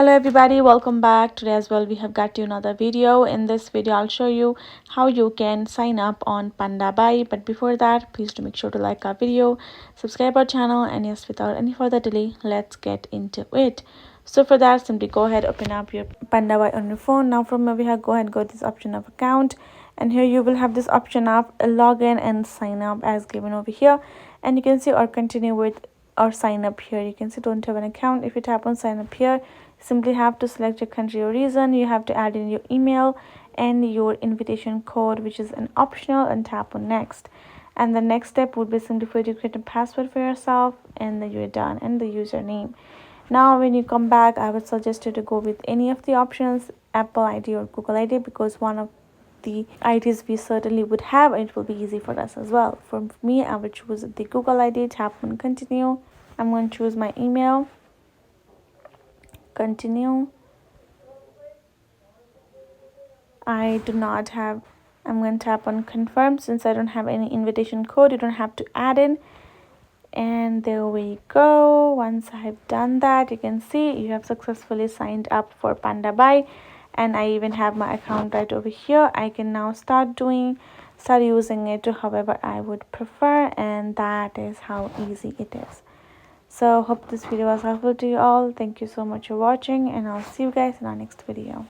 Hello everybody, welcome back. Today as well we have got you another video. In this video I'll show you how you can sign up on Pandabuy. But before that, please do make sure to like our video, subscribe our channel, and yes, without any further delay, let's get into it. So for that, simply go ahead, open up your Pandabuy on your phone. Now from over here, go ahead, go to this option of account, and here you will have this option of login and sign up as given over here, and you can see or continue with or sign up here. You can see don't have an account. If you tap on sign up here, simply have to select your country or region. You have to add in your email and your invitation code, which is an optional, and tap on next. And the next step would be simply for you to create a password for yourself, and then you're done, and the username. Now when you come back, I would suggest you to go with any of the options, Apple ID or Google ID, because one of the IDs we certainly would have, and it will be easy for us as well. For me, I would choose the Google ID, tap on continue. I'm going to choose my email, continue. I do not have, I'm going to tap on confirm. Since I don't have any invitation code, you don't have to add in. And there we go. Once I've done that, you can see you have successfully signed up for Pandabuy, and I even have my account right over here. I can now start using it to however I would prefer, and that is how easy it is. So hope this video was helpful to you all. Thank you so much for watching, and I'll see you guys in our next video.